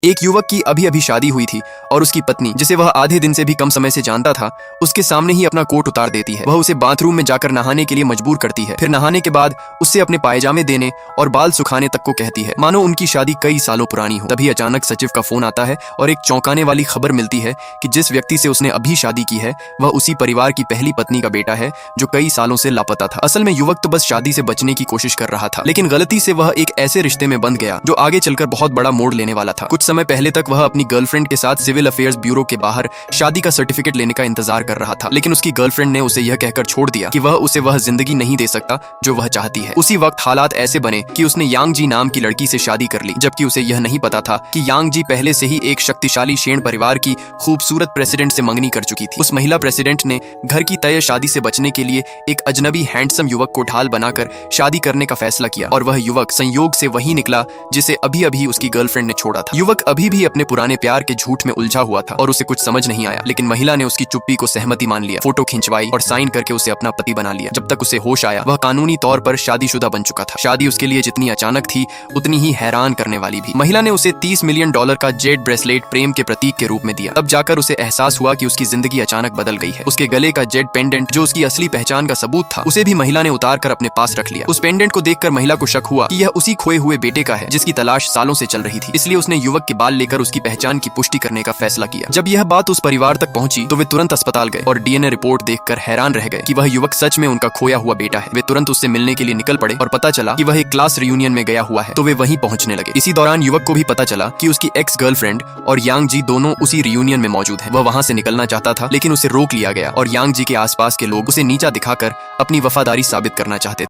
एक युवक की अभी अभी शादी हुई थी और उसकी पत्नी, जिसे वह आधे दिन से भी कम समय से जानता था, उसके सामने ही अपना कोट उतार देती है। वह उसे बाथरूम में जाकर नहाने के लिए मजबूर करती है। फिर नहाने के बाद उससे अपने पायजामे देने और बाल सुखाने तक को कहती है, मानो उनकी शादी कई सालों पुरानी हो। तभी अचानक सचिव का फोन आता है और एक चौंकाने वाली खबर मिलती है कि जिस व्यक्ति से उसने अभी शादी की है वह उसी परिवार की पहली पत्नी का बेटा है जो कई सालों से लापता था। असल में युवक तो बस शादी से बचने की कोशिश कर रहा था, लेकिन गलती से वह एक ऐसे रिश्ते में बंध गया जो आगे चलकर बहुत बड़ा मोड़ लेने वाला था। कुछ समय पहले तक वह अपनी गर्लफ्रेंड के साथ सिविल अफेयर्स ब्यूरो के बाहर शादी का सर्टिफिकेट लेने का इंतजार कर रहा था, लेकिन उसकी गर्लफ्रेंड ने उसे यह कहकर छोड़ दिया कि वह उसे वह जिंदगी नहीं दे सकता जो वह चाहती है। उसी वक्त हालात ऐसे बने कि उसने यांग जी नाम की लड़की से शादी कर ली, जबकि उसे यह नहीं पता था कि यांग जी पहले से ही एक शक्तिशाली शेण परिवार की खूबसूरत प्रेसिडेंट से मंगनी कर चुकी थी। उस महिला प्रेसिडेंट ने घर की तय शादी से बचने के लिए एक अजनबी हैंडसम युवक को ढाल बनाकर शादी करने का फैसला किया, और वह युवक संयोग से वही निकला जिसे अभी अभी उसकी गर्लफ्रेंड ने छोड़ा था। युवक अभी भी अपने पुराने प्यार के झूठ में उलझा हुआ था और उसे कुछ समझ नहीं आया, लेकिन महिला ने उसकी चुप्पी को सहमति मान लिया, फोटो खिंचवाई और साइन करके उसे अपना पति बना लिया। जब तक उसे होश आया वह कानूनी तौर पर शादीशुदा बन चुका था। शादी उसके लिए जितनी अचानक थी उतनी ही हैरान करने वाली भी। महिला ने उसे $30 मिलियन का जेड ब्रेसलेट प्रेम के प्रतीक के रूप में दिया। तब जाकर उसे एहसास हुआ कि उसकी जिंदगी अचानक बदल गई है। उसके गले का जेड पेंडेंट, जो उसकी असली पहचान का सबूत था, उसे भी महिला ने उतार कर अपने पास रख लिया। उस पेंडेंट को देखकर महिला को शक हुआ कि यह उसी खोए हुए बेटे का है जिसकी तलाश सालों से चल रही थी। इसलिए उसने युवक के बाल लेकर उसकी पहचान की पुष्टि करने का फैसला किया। जब यह बात उस परिवार तक पहुंची तो वे तुरंत अस्पताल गए और डीएनए रिपोर्ट देखकर हैरान रह गए कि वह युवक सच में उनका खोया हुआ बेटा है। वे तुरंत उससे मिलने के लिए निकल पड़े और पता चला कि वह एक क्लास रियूनियन में गया हुआ है, तो वे वहीं पहुंचने लगे। इसी दौरान युवक को भी पता चला कि उसकी एक्स गर्लफ्रेंड और यांग जी दोनों उसी रियूनियन में मौजूद हैं। वह वहां से निकलना चाहता था, लेकिन उसे रोक लिया गया और यांग जी के आसपास के लोग उसे नीचा दिखाकर अपनी वफादारी साबित करना चाहते थे।